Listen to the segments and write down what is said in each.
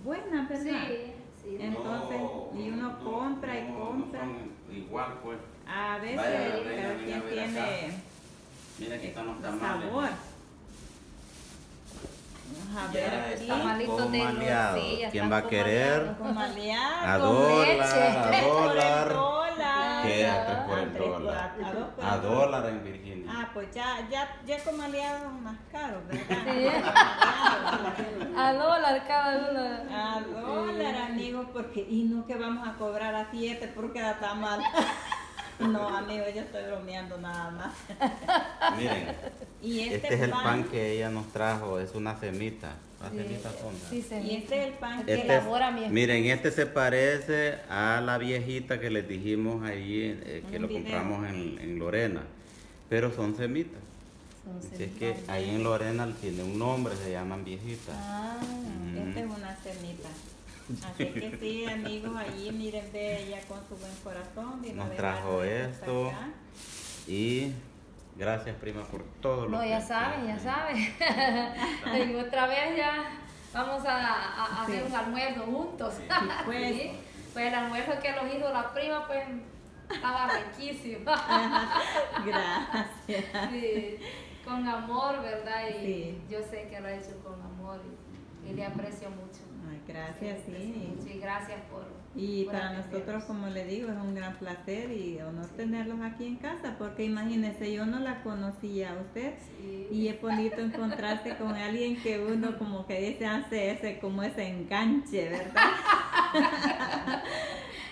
buenas, ¿verdad? Sí, sí. Entonces, y uno compra y compra. No son igual, pues. A veces Vaya, cada venga, quien venga a ver acá. tiene Mira, aquí están los tamales. sabor. Vamos a ver Ya aquí. están Tamalitos de comaleados. sí, ya ¿Quién están va a querer? Comaleado. A con dólar, leche. a dólar. dólar. ¿Qué? Ah, A 3 por el tres por- dólar. a dos por A el dólar en Virginia. Ah, pues ya comaleados son más caros, ¿verdad? Sí. A dólar cada dólar. A dólar, amigos, porque y no que vamos a cobrar a 7 porque da tan mal. No, amigos, yo estoy bromeando nada más. Miren, Y este es el pan que ella nos trajo, es una semita. Las semitas son. Sí, se Y este es el pan que que Este es- elabora mi esposo. miren, este se parece a la viejita que les dijimos ahí, que Un lo video. compramos en Lorena, pero son semitas. Son Así es que semitas. ahí en Lorena tiene un nombre, se llaman viejitas. Ah, Esta es una semita. Así que sí, amigos, allí miren, ve ella con su buen corazón. vino Nos de trajo Guadalupe hasta esto. acá. Y gracias, prima, por todo lo no, que ya saben, ya saben. Y otra vez ya vamos a hacer Sí. un almuerzo juntos. pues. Sí. Pues el almuerzo que los hizo la prima, pues estaba riquísimo. Gracias. Sí, con amor, ¿verdad? Y Sí. yo sé que lo ha hecho con amor y le aprecio mucho. Ay, gracias, Le aprecio sí. mucho y gracias por. Y por para atendernos. nosotros, como le digo, es un gran placer y honor tenerlos aquí en casa, porque imagínense, yo no la conocía a usted Sí. y es bonito encontrarse con alguien que uno como que dice hace ese como ese enganche, ¿verdad?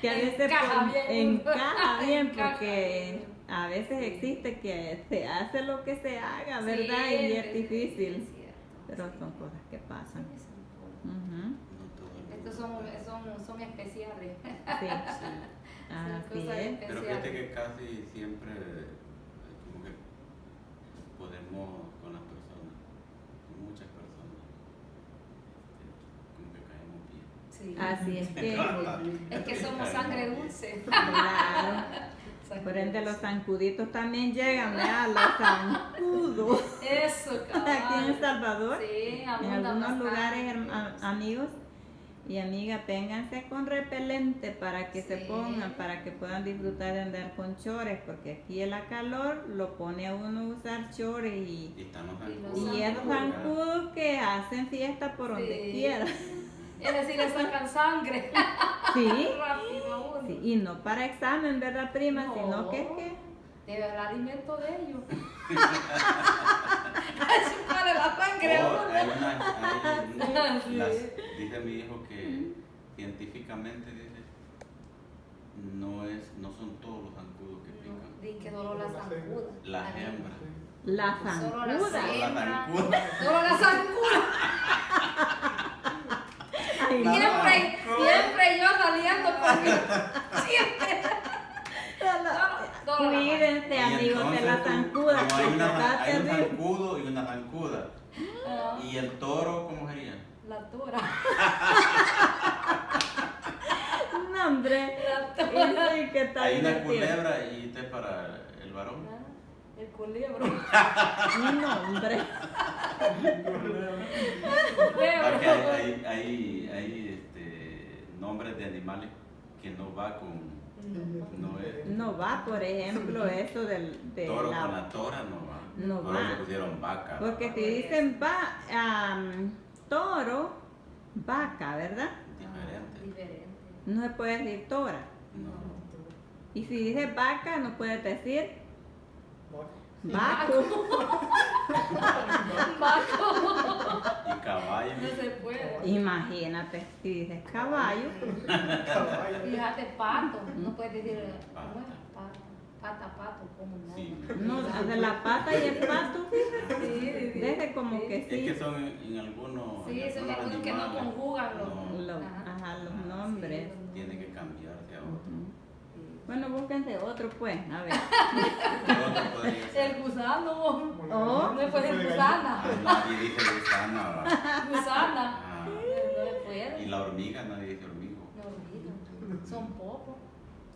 Que a veces Encaja bien. encaja bien Encaja porque bien. a veces Sí. existe que se hace lo que se haga, Sí, ¿verdad? Y es sí, difícil, es cierto. pero Sí. son cosas que pasan. Sí, son cosas. Ujú. No todo el mundo. Estos son especiales. Sí, así cosas es. Pero fíjate que casi siempre como que podemos con las personas, con muchas personas, como que caemos bien. Sí. Así es que, Es que somos sangre dulce. claro. Sangre Por ende, los dulce. zancuditos también llegan, ¿verdad? Los zancudos. Eso, cabal. Aquí en El Salvador, Sí, en abundan algunos bastante. lugares, amigos y amigas, vénganse con repelente para que se Sí. pongan, para que puedan disfrutar de andar con chores, porque aquí el calor lo pone a uno a usar chores Y están los Y los zancudos. y esos zancudos que hacen fiesta por donde Sí. quiera. Es decir, le sacan sangre. Sí. Rápido a uno. Sí, y no para examen, ¿verdad, prima? No. Sino que Debe el alimento de ellos. Así para la sangre a Oh, uno. hay dice mi hijo que científicamente dice, no son todos los zancudos que pican. Di que solo la zancuda. Las hembras. la Solo la zancuda. Solo la hembra. zancuda. Solo la zancuda. Ay, no. Siempre yo saliendo conmigo. Siempre. Solo la Cuídense, Y amigos, de entonces la tú- zancuda. como hay, que está hay un terrible. zancudo y una zancuda. Ah, ¿Y el toro cómo sería? La tora. No, hombre. La tora. Sí, que está Hay una divertido. culebra y este es para el varón. El culebro. No, hombre. Porque hay nombres de animales que no va con. No es. No va, por ejemplo, eso de Toro con la... la tora no va. No Toro va. le pusieron vaca. Porque si dicen toro, vaca, ¿verdad? Diferente. Diferente. No se puede decir tora. No. Y si dices vaca, no puedes decir vaco. Y caballo. No se puede. Imagínate, si dices caballo, Fíjate, pato. No puedes decir ¿cómo es? Pato, ¿cómo no? Sí. no, de la pata y el pato, Sí. desde como que Es que sí, son en algunos. Sí, en son algunos algunos que no animales, conjugan no, los. ajá, los nombres. Sí, tiene que cambiarse a otro. Ujú. Bueno, búsquense otro pues, a ver. ¿Qué otro podría ser? El gusano. Oh. No puede ser gusana. Ah, nadie dice gusana. ¿va? Gusana. Ah, No le puede. y la hormiga, nadie dice hormigo. No olvido. Son pocos.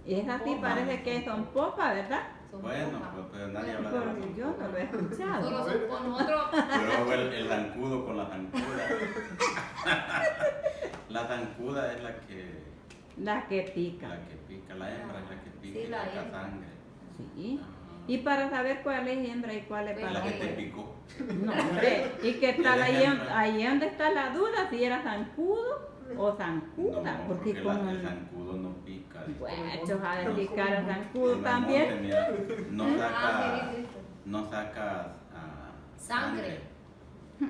Y es así, parece que son popas, ¿verdad? Son Bueno, pocas. pero nadie habla de Pero los yo no lo he escuchado. Solo son por nosotros. Pero luego el zancudo con la zancuda. La zancuda es la que pica. la hembra es la que pica Sí, y la saca hembra. sangre. Sí. Ajá. Y para saber cuál es hembra y cuál es Pues La varón. que te picó. No, hombre. ¿Y qué tal ¿Quién es hembra? ahí donde está la duda? Si era zancudo o zancuda. No, porque porque como... el zancudo no pica. Guachos, a de picar el zancudo En el también. monte, mira, no Ah, saca, sí, sí. no saca Sangre. Ah.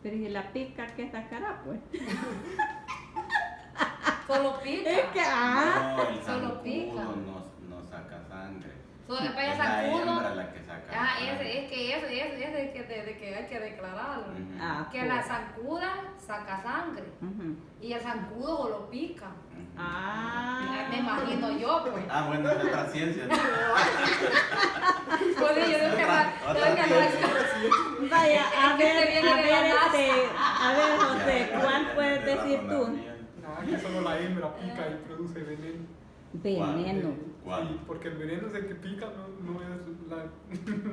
Pero si la pica, ¿qué sacará pues? Solo pica. Es que, No, el Solo zancudo pica. no saca sangre. Solo Es para la zancudo. hembra la que saca Ah, sangre. es que hay que declararlo. Ujú. Ah, Que la zancuda saca sangre Ujú. y el zancudo solo pica. Ujú. Ah. Me imagino yo, pues. Ah, bueno, es otra ciencia. ¿No? Pues yo creo que Vaya, Es que te viene de la a ver, José, Ya, ¿cuál ya, puedes ya, decir tú? razonamiento. Nada, que solo la hembra pica y produce veneno. Veneno. ¿Cuál? Sí, porque el veneno es el que pica, no es la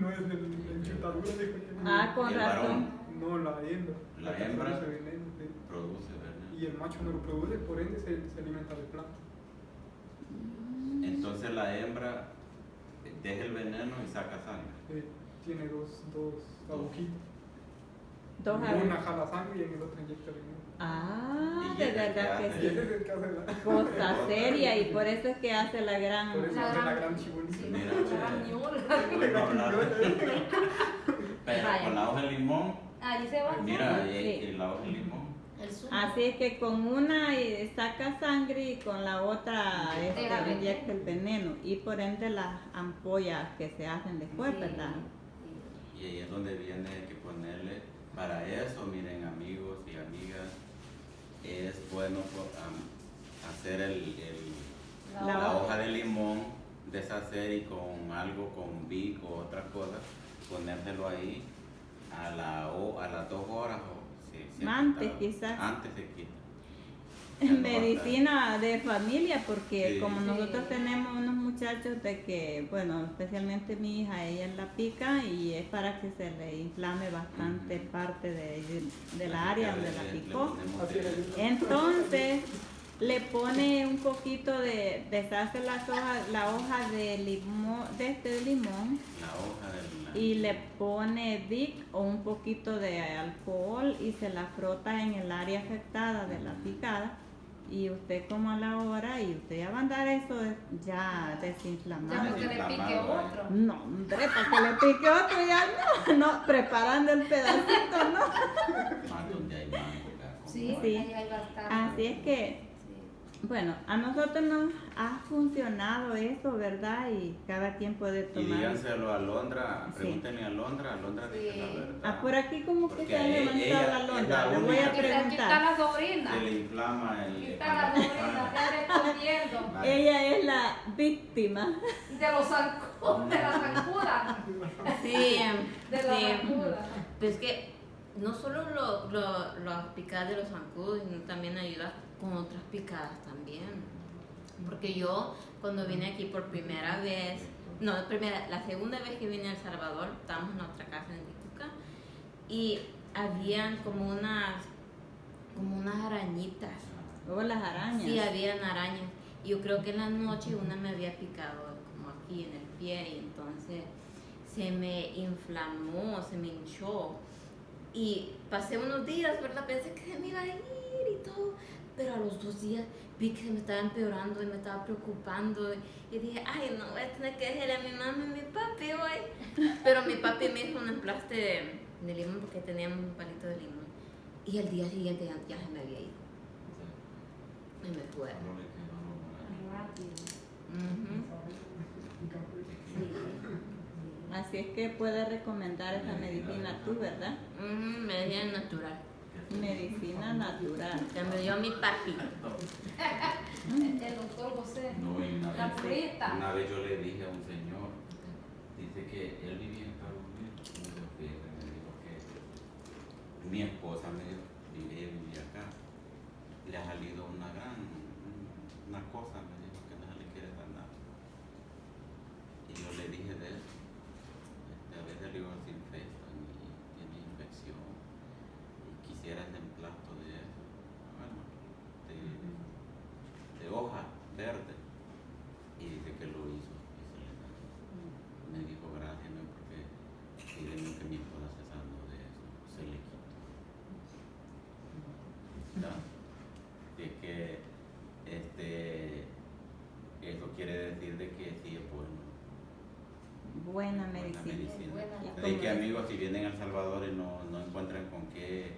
no es la enchutadura de Ah, con ¿Y el razón. varón? No, la hembra. La que hembra produce veneno, sí. produce veneno. Y el macho no lo produce, por ende se alimenta de plantas. Entonces la hembra deja el veneno y saca sangre. Tiene dos agujitas. Dos En agujas. una jala sangre y en el otro inyecta veneno. Ah, ¿Y de ese qué verdad que hace? Y ese sí. es el que hace la. Cosa seria y por eso es que hace la gran... Por eso hace la gran chibolita. Mira, Ñola. Bueno, hablar. Pero Vaya. con la hoja de limón, Ahí se va. mira, Sí. la hoja de limón. El zumo. Así es que con una saca sangre y con la otra Deja veneno. inyecta el veneno y por ende las ampollas que se hacen después, Sí. ¿verdad? Y ahí es donde viene que ponerle, para eso, miren amigos y amigas, es bueno hacer la hoja de limón, deshacer y con algo, con Vic o otra cosa, ponérselo ahí a las 2 horas o si Antes, quitado. quizás. Antes se quita. Ya no va a estar. Medicina de familia, porque Sí. como Sí. nosotros tenemos unos muchachos de que, bueno, especialmente mi hija, ella la pica y es para que se le inflame bastante Ujú. parte de la Así área que donde le- la le picó. ponemos Así era el- yo. Entonces le pone un poquito deshace la hoja de limón, de limón la hoja del y le pone Vic o un poquito de alcohol y se la frota en el área afectada de la picada y usted como a la hora y usted ya va a andar eso ya Ya desinflamado. porque le pique Inflamado, otro. No, hombre, para que le pique otro ya no, preparando el pedacito, no. más donde hay mango. Sí, Sí. ahí hay bastante. Así es que, Sí. bueno, a nosotros nos ha funcionado eso, ¿verdad? Y cada quien puede Y tomar. díganselo a Londra, Sí. pregúntenle a Londra dice la Sí. verdad. Ah, por aquí como que Porque se ha levantado ella la es londa, la le voy a única Aquí está preguntar. la sobrina. Se le inflama el... Aquí está la sobrina, está respondiendo. Vale. Ella es la víctima. De los zancudos, de la zancuda. Sí, De la sí. zancuda. Pues que no solo las picadas de los zancudos, sino también ayuda con otras picadas también. Porque yo cuando vine aquí por primera vez, la segunda vez que vine a El Salvador, estábamos en otra casa en Ticuca y habían como unas arañitas. Luego las arañas. Sí, habían arañas. Y yo creo que en la noche una me había picado como aquí en el pie y entonces se me inflamó, se me hinchó. Y pasé unos días, ¿verdad? Pensé que se me iba a ir y todo. Pero a los 2 días vi que se me estaba empeorando y me estaba preocupando. Y dije, ay, no, voy a tener que decirle a mi mamá y a mi papi hoy. Pero mi papi me hizo un emplaste de limón porque teníamos un palito de limón. Y al día siguiente ya se me había ido. Y me fue. Rápido. Ujú. Así es que puedes recomendar esa medicina tú, ¿verdad? Medicina natural. Medicina natural. Que me dio mi papi. El doctor José. No, y La purista. una vez yo le dije a un señor, dice que él vivía en Estados Unidos, me dijo que mi esposa me dijo, vivía acá, le ha salido una cosa, me dijo que no se le quiere dar nada. Y yo le dije de eso, a veces le digo se infectan y tiene infección, y quisiera el emplasto de eso. Bueno, verde. Y dice que lo hizo y se le da. Me dijo gracias, ¿no? Porque pídeme que mi esposa se sanó de eso, se le quitó. ¿No? Así es que eso quiere decir de que sí es bueno. Buena Buena medicina. medicina. Buena. De que amigos, si vienen a El Salvador y no encuentran con qué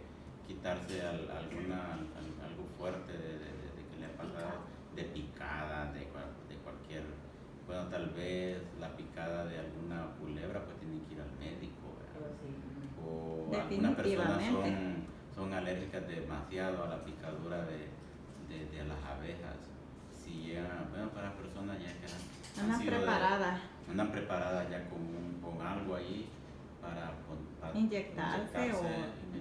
quitarse algo fuerte de que le ha pasado, de picada, de cualquier, bueno, tal vez la picada de alguna culebra, pues tienen que ir al médico, ¿verdad? O algunas personas son alérgicas demasiado a la picadura de las abejas. Si llegan, bueno, para personas ya que andan preparadas ya con algo ahí para Inyectarse o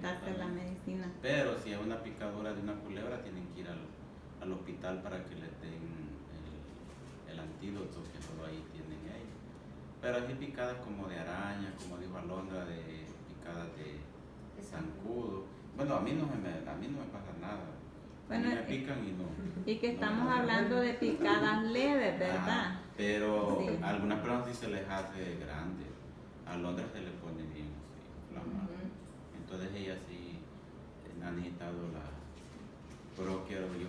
darse la medicina. Pero si es una picadura de una culebra, tienen que ir al hospital para que les den el antídoto que solo ahí tienen ellos. Pero hay picadas como de araña, como dijo Alondra, de picadas de zancudo. Bueno, a mí no me pasa nada. Bueno, me pican y no. Y que no estamos me hablando de picadas leves, ¿verdad? Pero Sí. a algunas personas sí se les hace grande. A Alondra se le pone bien así, inflamado. Entonces ella sí ha necesitado pero quiero yo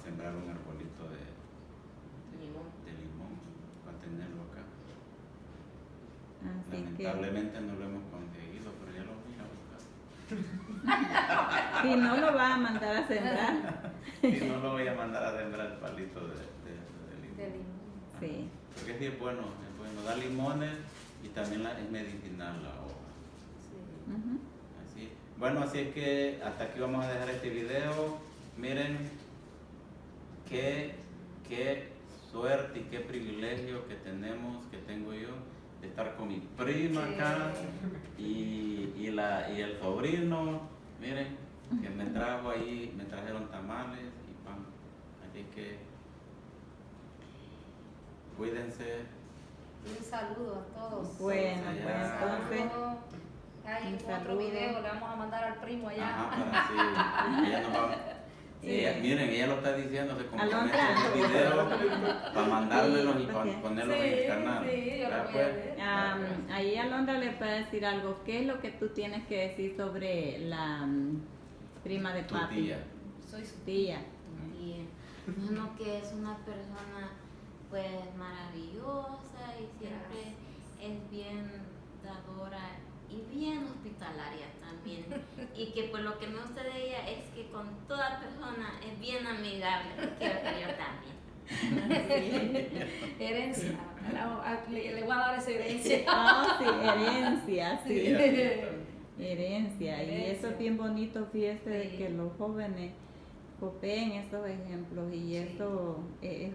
sembrar un arbolito de limón para tenerlo acá. Así que Lamentablemente no lo hemos conseguido, pero ya lo voy a buscar. si no lo va a mandar a sembrar. Y no lo voy a mandar a sembrar el palito de limón. De limón. Sí. Porque sí es bueno, da limones y también es medicinal la hoja. Sí. Ujú. Así. Bueno, así es que hasta aquí vamos a dejar este video. Miren qué suerte y qué privilegio que tengo yo de estar con mi prima acá y el sobrino, miren, que me trajeron tamales y pan. Así que cuídense. Un saludo a todos. Bueno, pues, entonces, Hay un otro saludo. video, le vamos a mandar al primo allá. Ajá, para sí. Ella nos va. Miren, ella lo está diciendo, se compromete Alondra. en el video para mandármelos y Sí, para porque- ponerlos en el canal. Sí, yo lo ¿Ya voy a pues? ver. ahí Alondra le puede decir algo. ¿Qué es lo que tú tienes que decir sobre la prima de Tu papi? tía. Soy su Tía. Y bueno, que es una persona pues maravillosa y siempre es bien dadora y bien hospitalaria también. Y que pues lo que me gusta de ella es que con toda persona es bien amigable. Quiero que yo también. herencia. Le voy a dar esa herencia. Ah, sí, herencia, sí. Sí. Herencia. Y eso es bien bonito, fíjese, de Sí. que los jóvenes copien esos ejemplos y eso es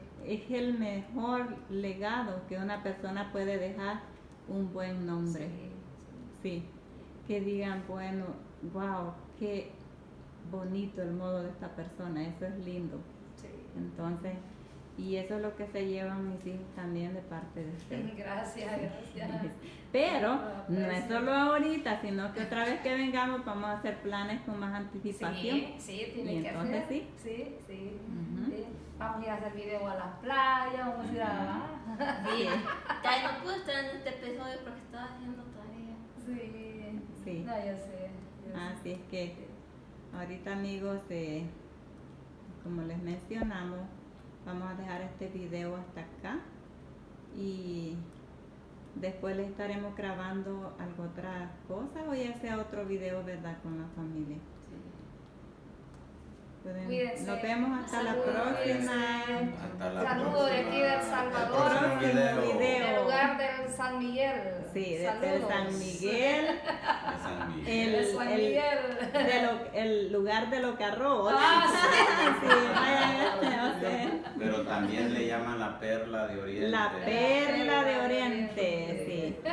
el mejor legado que una persona puede dejar, un buen nombre. Sí, que digan, bueno, wow, qué bonito el modo de esta persona, eso es lindo. Sí. Entonces, y eso es lo que se llevan mis hijos también de parte de ustedes. Gracias. Pero no es solo ahorita, sino que otra vez que vengamos vamos a hacer planes con más anticipación. Sí, tiene Y que entonces hacer. sí. Sí. Ujú. Sí. Vamos a ir a hacer video a la playa, vamos a ir a... Sí. Ay, no pude estar en este episodio porque estaba haciendo tarea. Sí. Sí. No, yo sé. Así es que ahorita, amigos, como les mencionamos, vamos a dejar este video hasta acá y después les estaremos grabando algo otra cosa o ya sea otro video, ¿verdad? Con la familia. Cuídense. Nos vemos hasta la Saludos, próxima. Hasta la Saludos de aquí de El próxima. Salvador. El próximo Próximo video. Del lugar del San Miguel. Sí, desde Saludos. San Miguel, De San Miguel. De San Miguel. el lugar de los carros. Ah, Sí, vayan, o sea, Pero también le llaman la perla de Oriente. la perla de Oriente, sí.